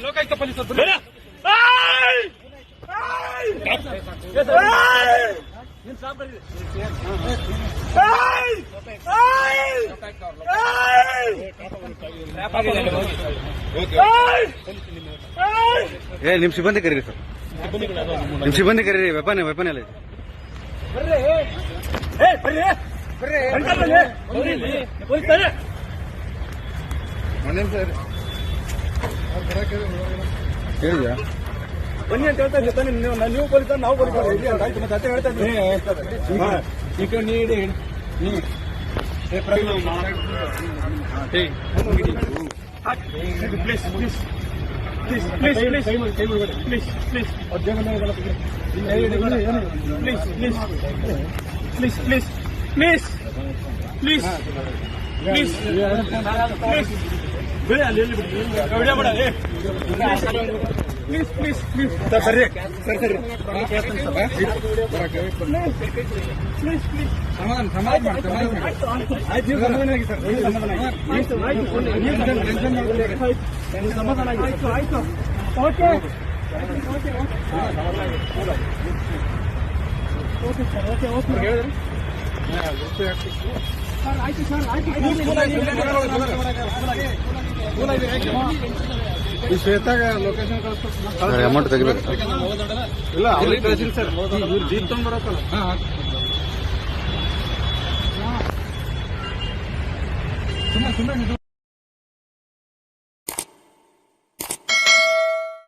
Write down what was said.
Lokayukta police ನಿಮ್ ಸಿಬ್ಬಂದಿ ಕರೀರಿ ಸರ್, ನಿಮ್ ಸಿಬ್ಬಂದಿ ಕರೀರಿ. ವೆಪನ್ ಎಲ್ಲ ಇದೆ. ಹೇಳಿದ್ಯಾ ಬನ್ನಿ ಅಂತ ಹೇಳ್ತಾ ಇದ್ದಾನೆ. ನೀವು ಬರೀತಾರೆ, ನಾವು ಬರೀತಾರೆ. ಆಯ್ತು, ಮತ್ತೆ ಅತ್ತೆ ಹೇಳ್ತಾ ಇದ್ದೀನಿ. ಈಗ ನೀಡಿ please please please please please please please please please please please please please ಬಿಡಿ, ಅಲ್ಲಿ ಎಲ್ಲಿ ಬಿಡಿ, ವಿಡಿಯೋ ಮಾಡ. ಪ್ಲೀಸ್ ಪ್ಲೀಸ್ ಪ್ಲೀಸ್ ಸರ್, ಸರಿ ಸರ್, ಸರಿ ಪ್ಲೀಸ್ ಪ್ಲೀಸ್ ಸಮಾಧಾನ ಆಯ್ತು. ನೀವು ಸಮಾಧಾನ ಆಗಿ ಸರ್, ಸಮಾಧಾನ ಆಗಿ. ಆಯ್ತು ಆಯ್ತು, okay okay okay sir, okay okay ಹೇಳಿದ್ರಿ ಸರ್. ಆಯ್ತು ಸರ್, ಆಯ್ತು. ಈ ಶ್ವೇತಾಗ ಲೊಕೇಶನ್ ಕಳಿಸ್ತಾರೆ. ಅಮೌಂಟ್ ತೆಗಿಬೇಕು ಇಲ್ಲ, ಅವ್ರಿಗೆ ಕಳಿಸಿಲ್ಲ ಸರ್. ಇವ್ರು ಜೀಪ್ ತಗೊಂಡ್ಬರತ್ತಲ್ಲ. ಸುಮ್ಮನೆ